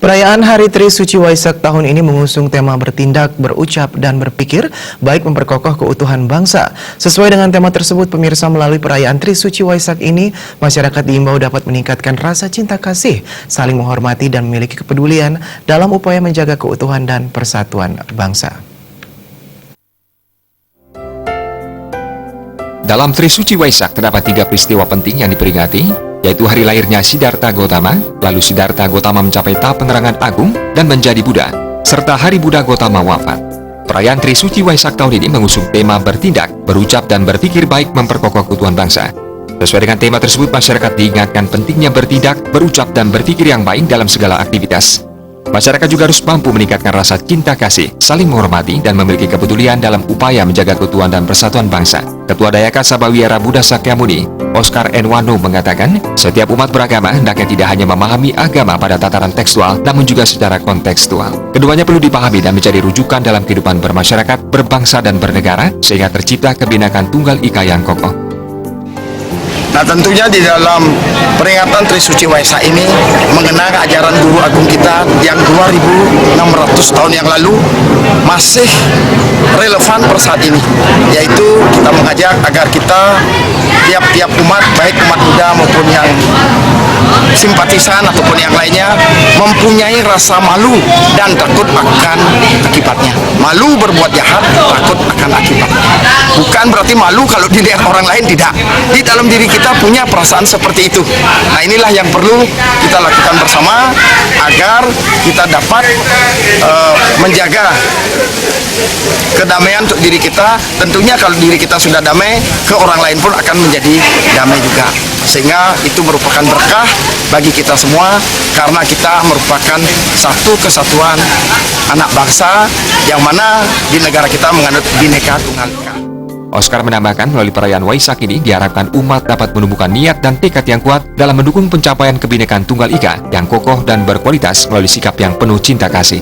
Perayaan Hari Trisuci Waisak tahun ini mengusung tema bertindak, berucap, dan berpikir, baik memperkokoh keutuhan bangsa. Sesuai dengan tema tersebut, pemirsa, melalui perayaan Trisuci Waisak ini, masyarakat diimbau dapat meningkatkan rasa cinta kasih, saling menghormati dan memiliki kepedulian dalam upaya menjaga keutuhan dan persatuan bangsa. Dalam Trisuci Waisak terdapat 3 peristiwa penting yang diperingati, yaitu hari lahirnya Siddhartha Gautama, lalu Siddhartha Gautama mencapai tahap penerangan agung dan menjadi Buddha, serta hari Buddha Gautama wafat. Perayaan Trisuci Waisak tahun ini mengusung tema bertindak, berucap, dan berpikir baik memperkokoh keutuhan bangsa. Sesuai dengan tema tersebut, masyarakat diingatkan pentingnya bertindak, berucap, dan berpikir yang baik dalam segala aktivitas. Masyarakat juga harus mampu meningkatkan rasa cinta kasih, saling menghormati, dan memiliki kepedulian dalam upaya menjaga keutuhan dan persatuan bangsa. Ketua Dayaka Sabhawiara Buddha Sakyamuni, Oscar N. Wano, mengatakan, setiap umat beragama hendaknya tidak hanya memahami agama pada tataran tekstual, namun juga secara kontekstual. Keduanya perlu dipahami dan menjadi rujukan dalam kehidupan bermasyarakat, berbangsa, dan bernegara, sehingga tercipta kebinekaan Tunggal Ika yang kokoh. Nah, tentunya di dalam peringatan Trisuci Waisak ini mengenang ajaran Guru Agung kita yang 2600 tahun yang lalu masih relevan per saat ini, yaitu kita mengajak agar kita tiap-tiap umat, baik umat Buddha maupun yang simpatisan ataupun yang lainnya, mempunyai rasa malu dan takut akan akibatnya. Malu berbuat jahat, takut akan akibatnya. Bukan berarti malu kalau dilihat orang lain, tidak. Di dalam diri kita punya perasaan seperti itu. Nah, inilah yang perlu kita lakukan bersama agar kita dapat menjaga kedamaian untuk diri kita. Tentunya kalau diri kita sudah damai, ke orang lain pun akan menjadi damai juga. Sehingga itu merupakan berkah bagi kita semua, karena kita merupakan satu kesatuan anak bangsa yang mana di negara kita menganut Bhinneka Tunggal Ika. Oscar menambahkan, melalui perayaan Waisak ini diharapkan umat dapat menumbuhkan niat dan tekad yang kuat dalam mendukung pencapaian kebinekaan Tunggal Ika yang kokoh dan berkualitas melalui sikap yang penuh cinta kasih.